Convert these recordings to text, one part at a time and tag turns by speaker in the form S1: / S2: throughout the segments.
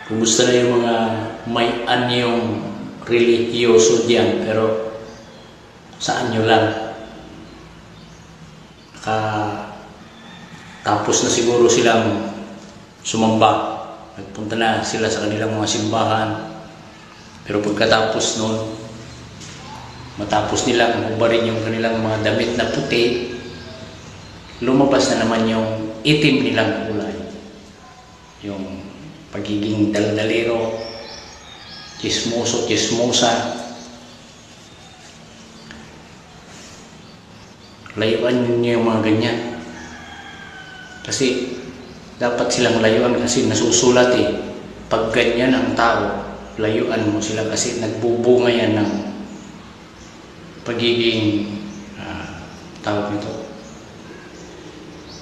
S1: Kumusta na yung mga may anyong relihiyoso diyan, pero sa anyo lang. Tapos na siguro silang sumamba. Nagpunta na sila sa kanilang mga simbahan. Pero pagkatapos noon, matapos nilang hubarin yung kanilang mga damit na puti, lumabas na naman yung itim nilang kulay. Yung pagiging daldalero, chismoso, chismosa. Layuan niyo yung mga ganyan. Kasi dapat silang layuan kasi nasusulat Pag ganyan ang tao, layuan mo sila kasi nagbubunga yan ng pagiging tawag nito.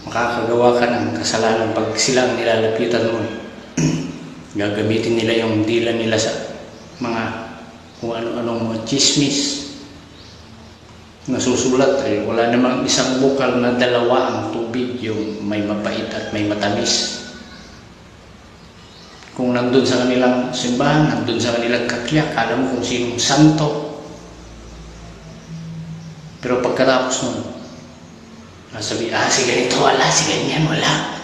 S1: Makakagawa ka ng kasalanan pag silang nilalapitan mo. Gagamitin nila yung dila nila sa mga kung ano-anong mga chismis. Nasusulat wala namang isang bukal na dalawa ang tubig, yung may mapait at may matamis. Kung nandun sa kanilang simbahan, nandun sa kanilang kakyak, alam mo kung sinong santo. Pero pagkatapos nun, nasabi, si ganito wala, si ganyan wala.